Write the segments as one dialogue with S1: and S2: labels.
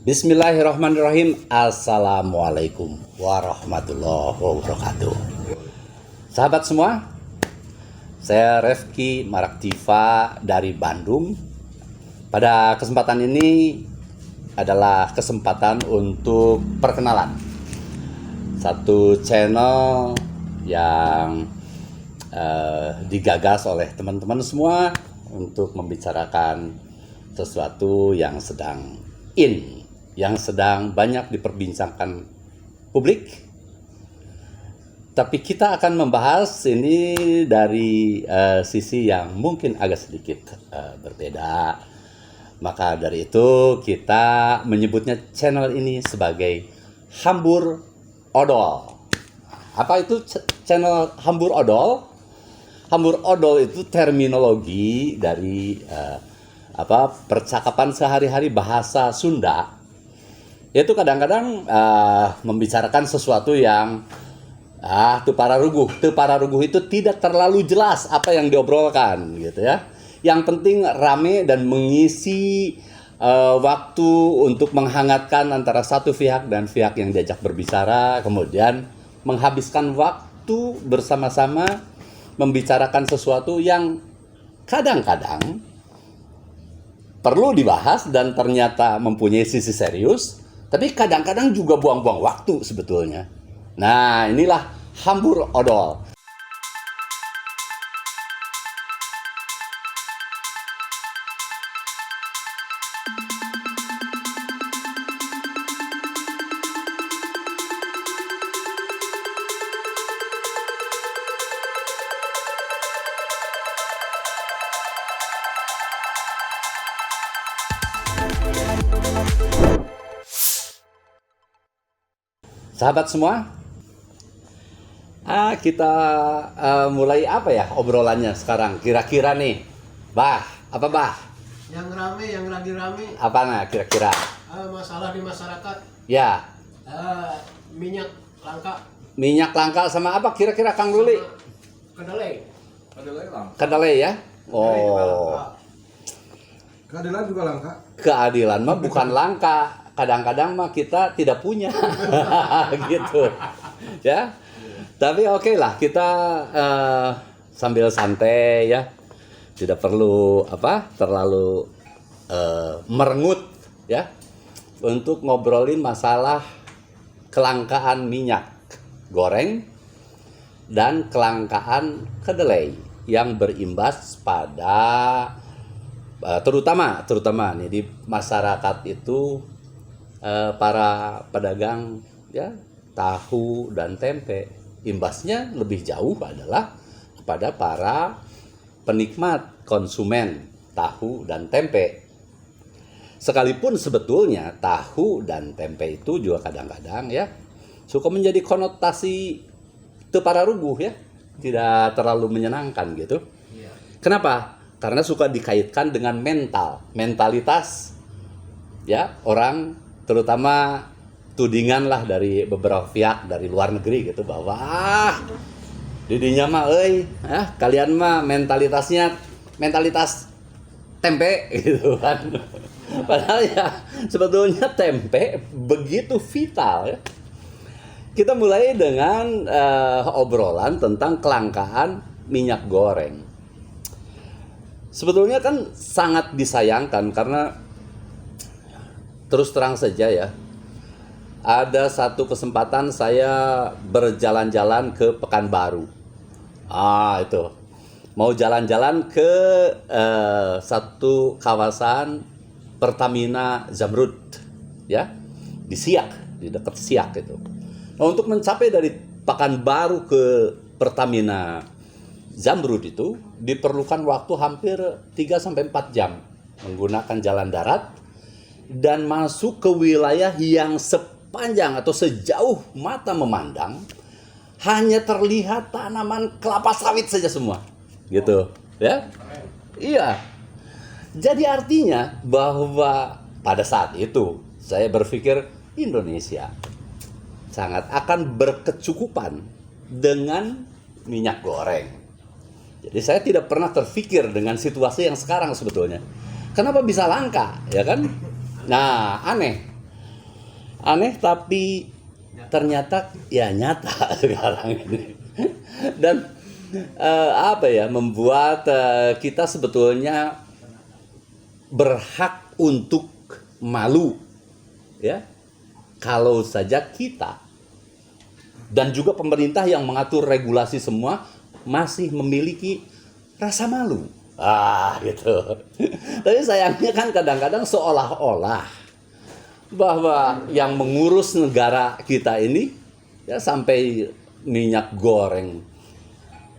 S1: Bismillahirrahmanirrahim. Assalamualaikum warahmatullahi wabarakatuh. Sahabat semua, saya Refki Maraktiva dari Bandung. Pada kesempatan ini adalah kesempatan untuk perkenalan satu channel yang digagas oleh teman-teman semua untuk membicarakan sesuatu yang sedang yang sedang banyak diperbincangkan publik. Tapi kita akan membahas ini dari sisi yang mungkin agak sedikit berbeda. Maka dari itu kita menyebutnya channel ini sebagai Hambur Odol. Apa itu channel Hambur Odol? Hambur Odol itu terminologi dari percakapan sehari-hari bahasa Sunda. Yaitu kadang-kadang membicarakan sesuatu yang teu pararuguh itu tidak terlalu jelas apa yang diobrolkan gitu ya. Yang penting rame dan mengisi waktu untuk menghangatkan antara satu pihak dan pihak yang diajak berbicara, kemudian menghabiskan waktu bersama-sama membicarakan sesuatu yang kadang-kadang perlu dibahas dan ternyata mempunyai sisi serius, tapi kadang-kadang juga buang-buang waktu sebetulnya. Nah, inilah Hambur Odol. Sahabat semua, kita mulai apa ya obrolannya sekarang? Kira-kira nih, Bah, apa Bah?
S2: Yang rame, yang lagi rame.
S1: Apa nah kira-kira?
S2: Masalah di masyarakat.
S1: Ya,
S2: Minyak langka.
S1: minyak langka sama apa kira-kira Kang Ruli?
S2: Kedelai.
S1: Kedelai ya?
S2: Kedelai juga
S1: Oh,
S2: langka.
S3: Keadilan juga langka.
S1: keadilan mah bukan langka. Kadang-kadang mah kita tidak punya gitu ya, tapi oke lah kita sambil santai ya, tidak perlu terlalu merengut ya untuk ngobrolin masalah kelangkaan minyak goreng dan kelangkaan kedelai yang berimbas pada terutama nih di masyarakat itu, para pedagang ya tahu dan tempe. Imbasnya lebih jauh adalah kepada para penikmat konsumen tahu dan tempe. Sekalipun sebetulnya tahu dan tempe itu juga kadang-kadang ya suka menjadi konotasi teu pararuguh ya, tidak terlalu menyenangkan gitu.
S2: Iya.
S1: Kenapa? Karena suka dikaitkan dengan mentalitas ya orang, terutama tudingan lah dari beberapa pihak dari luar negeri gitu, bahwa didinya mah kalian mah mentalitas tempe gitu kan. Padahal ya sebetulnya tempe begitu vital ya. Kita mulai dengan obrolan tentang kelangkaan minyak goreng. Sebetulnya kan sangat disayangkan karena terus terang saja ya, ada satu kesempatan saya berjalan-jalan ke Pekanbaru. Itu mau jalan-jalan ke satu kawasan Pertamina Zamrud ya, di Siak, di dekat Siak itu. Nah, untuk mencapai dari Pekanbaru ke Pertamina Zamrud itu diperlukan waktu hampir 3-4 jam menggunakan jalan darat dan masuk ke wilayah yang sepanjang atau sejauh mata memandang hanya terlihat tanaman kelapa sawit saja semua gitu ya. Iya, jadi artinya bahwa pada saat itu saya berpikir Indonesia sangat akan berkecukupan dengan minyak goreng. Jadi saya tidak pernah terpikir dengan situasi yang sekarang sebetulnya. Kenapa bisa langka, ya kan? Nah, aneh. Aneh tapi ternyata ya nyata sekarang ini. Dan membuat kita sebetulnya berhak untuk malu, ya, kalau saja kita dan juga pemerintah yang mengatur regulasi semua masih memiliki rasa malu. Gitu. Tapi sayangnya kan kadang-kadang seolah-olah bahwa yang mengurus negara kita ini ya sampai minyak goreng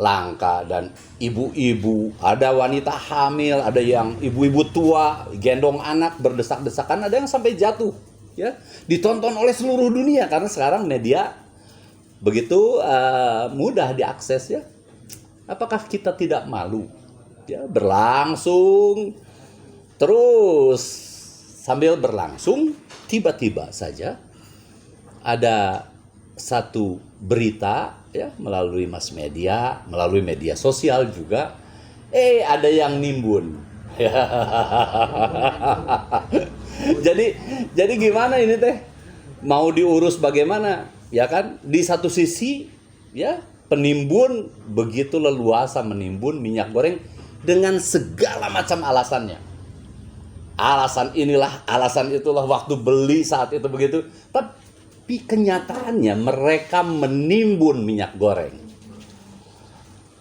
S1: langka dan ibu-ibu, ada wanita hamil, ada yang ibu-ibu tua gendong anak berdesak-desakan, ada yang sampai jatuh, ya, ditonton oleh seluruh dunia karena sekarang media begitu mudah diakses, ya. Apakah kita tidak malu? Ya, berlangsung terus, sambil berlangsung tiba-tiba saja ada satu berita, ya, melalui mass media, melalui media sosial juga, ada yang nimbun. Jadi gimana ini teh? Mau diurus bagaimana? Ya kan? Di satu sisi, ya, penimbun begitu leluasa menimbun minyak goreng dengan segala macam alasannya. Alasan inilah, alasan itulah, waktu beli saat itu begitu. Tapi kenyataannya mereka menimbun minyak goreng.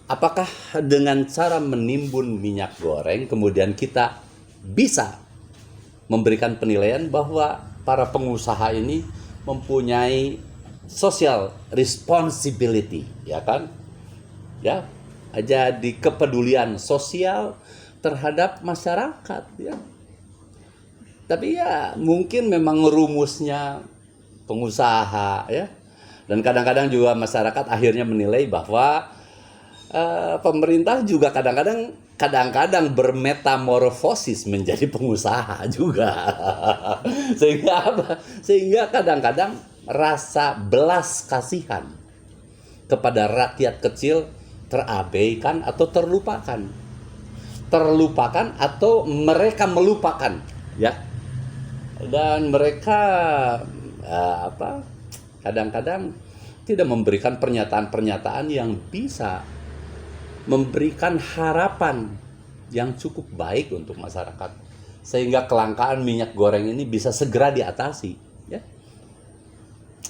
S1: Apakah dengan cara menimbun minyak goreng kemudian kita bisa memberikan penilaian bahwa para pengusaha ini mempunyai social responsibility, ya kan? Ya, jadi kepedulian sosial terhadap masyarakat, ya. Tapi ya mungkin memang rumusnya pengusaha, ya. Dan kadang-kadang juga masyarakat akhirnya menilai bahwa pemerintah juga kadang-kadang bermetamorfosis menjadi pengusaha juga. Sehingga apa? Sehingga kadang-kadang rasa belas kasihan kepada rakyat kecil terabaikan atau terlupakan. Terlupakan atau mereka melupakan, ya. Dan mereka kadang-kadang tidak memberikan pernyataan-pernyataan yang bisa memberikan harapan yang cukup baik untuk masyarakat sehingga kelangkaan minyak goreng ini bisa segera diatasi, ya.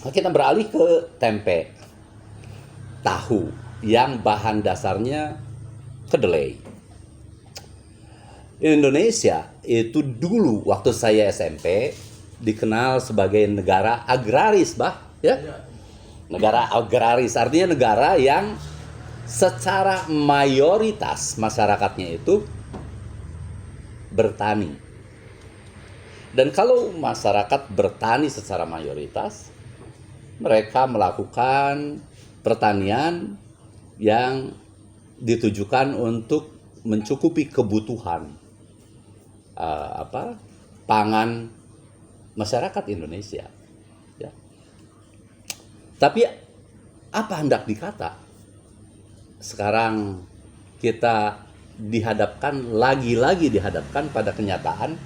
S1: Kita beralih ke tempe tahu yang bahan dasarnya kedelai. Indonesia itu dulu waktu saya SMP dikenal sebagai negara agraris, ya. Negara agraris artinya negara yang secara mayoritas masyarakatnya itu bertani. Dan kalau masyarakat bertani secara mayoritas, mereka melakukan pertanian yang ditujukan untuk mencukupi kebutuhan pangan masyarakat Indonesia, ya. Tapi apa hendak dikata? Sekarang kita lagi-lagi dihadapkan pada kenyataan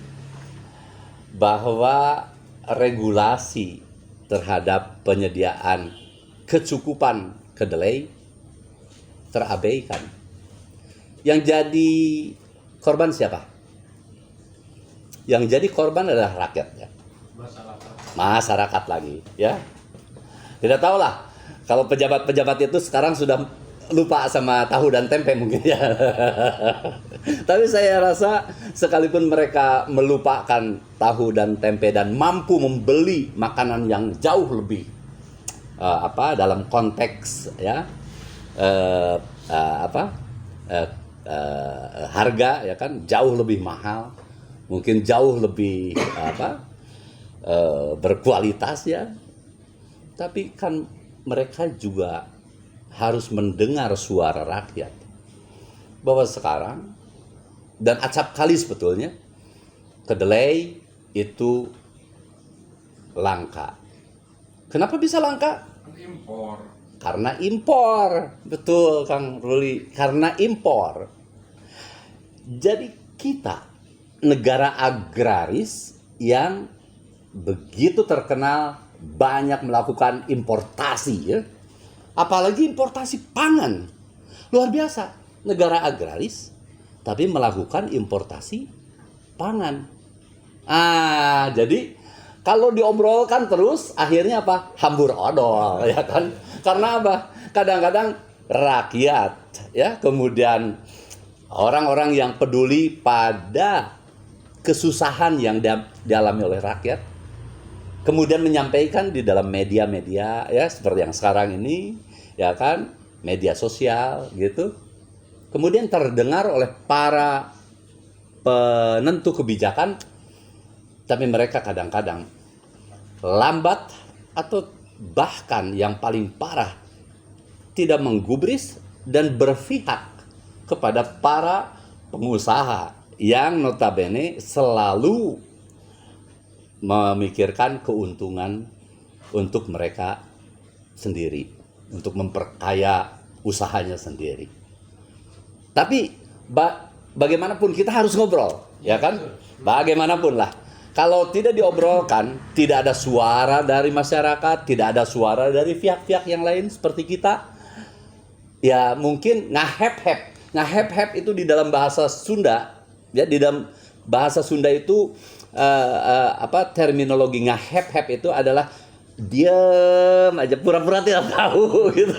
S1: bahwa regulasi terhadap penyediaan kecukupan kedelai terabaikan. Yang jadi korban siapa? Yang jadi korban adalah rakyat, ya. Masyarakat lagi, ya. Tidak tahulah kalau pejabat-pejabat itu sekarang sudah lupa sama tahu dan tempe mungkin, ya. Tapi saya rasa sekalipun mereka melupakan tahu dan tempe dan mampu membeli makanan yang jauh lebih dalam konteks, ya, harga, ya kan, jauh lebih mahal, mungkin jauh lebih berkualitas, ya. Tapi kan mereka juga harus mendengar suara rakyat bahwa sekarang, dan acap kali sebetulnya, kedelai itu langka. Kenapa bisa langka?
S3: Impor.
S1: Karena impor. Betul, Kang Ruli, karena impor. Jadi kita negara agraris yang begitu terkenal banyak melakukan importasi ya. Apalagi importasi pangan. Luar biasa. Negara agraris tapi melakukan importasi pangan. Jadi kalau diobrolkan terus akhirnya apa? Hambur odol ya kan? Karena apa? Kadang-kadang rakyat ya, kemudian orang-orang yang peduli pada kesusahan yang dialami oleh rakyat, kemudian menyampaikan di dalam media-media ya seperti yang sekarang ini ya kan, media sosial gitu. Kemudian terdengar oleh para penentu kebijakan, tapi mereka kadang-kadang lambat atau bahkan yang paling parah tidak menggubris dan berpihak kepada para pengusaha yang notabene selalu memikirkan keuntungan untuk mereka sendiri, untuk memperkaya usahanya sendiri. Tapi bagaimanapun kita harus ngobrol, ya kan? Bagaimanapun lah. Kalau tidak diobrolkan, tidak ada suara dari masyarakat, tidak ada suara dari pihak-pihak yang lain seperti kita. Ya mungkin ngahep-hep. Ngahep-hep itu di dalam bahasa Sunda, ya di dalam bahasa Sunda itu terminologi ngahep-hep itu adalah diam aja, pura-pura tidak tahu gitu.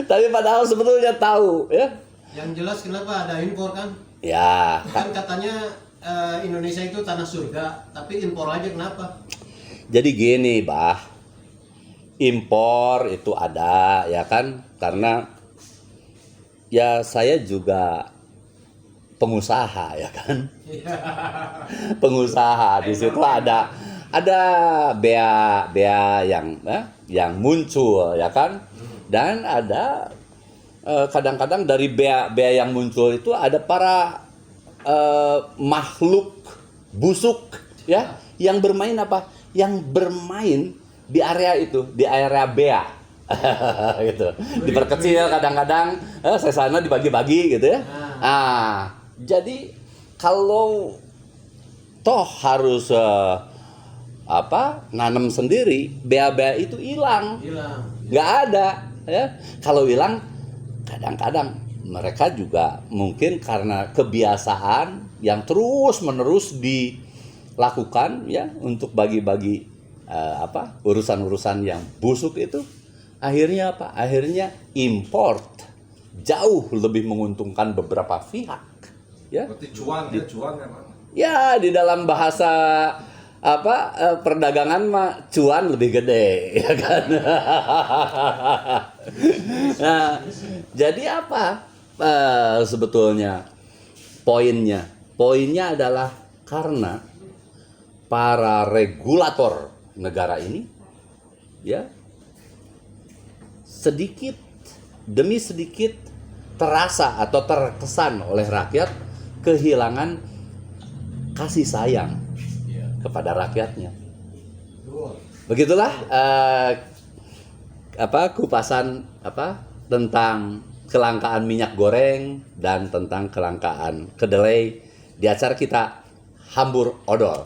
S1: Tapi padahal sebetulnya tahu, ya.
S2: Yang jelas kenapa ada impor kan?
S1: Ya.
S2: Kan katanya Indonesia itu tanah surga, tapi impor aja kenapa?
S1: Jadi gini, Bah. Impor itu ada, ya kan? Karena ya saya juga pengusaha, ya kan? Pengusaha, di situ ada bea yang muncul, ya kan? Dan ada kadang-kadang dari bea yang muncul itu ada para makhluk busuk, ya, yang bermain apa? Yang bermain di area itu, di area bea. Gitu. Diperkecil kadang-kadang, sesana dibagi-bagi gitu ya. Jadi kalau toh harus nanam sendiri, bea-bea itu hilang. Nggak ada, ya. Kalau hilang kadang-kadang mereka juga mungkin karena kebiasaan yang terus-menerus dilakukan ya untuk bagi-bagi urusan-urusan yang busuk itu, akhirnya apa? Akhirnya import jauh lebih menguntungkan beberapa pihak, ya.
S3: Berarti cuan ya, Pak.
S1: Ya, di dalam bahasa perdagangan mah cuan lebih gede, ya kan? Nah, jadi apa sebetulnya poinnya? Poinnya adalah karena para regulator negara ini, ya, sedikit demi sedikit terasa atau terkesan oleh rakyat kehilangan kasih sayang kepada rakyatnya. Begitulah kupasan tentang kelangkaan minyak goreng dan tentang kelangkaan kedelai di acara kita Hambur Odol.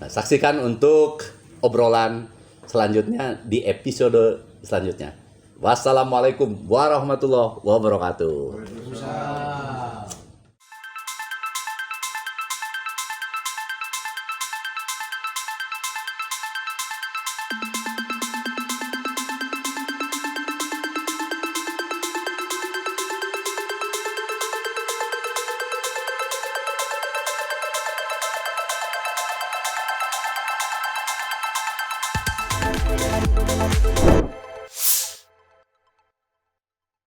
S1: Nah, saksikan untuk obrolan selanjutnya di episode selanjutnya. Wassalamualaikum warahmatullahi wabarakatuh.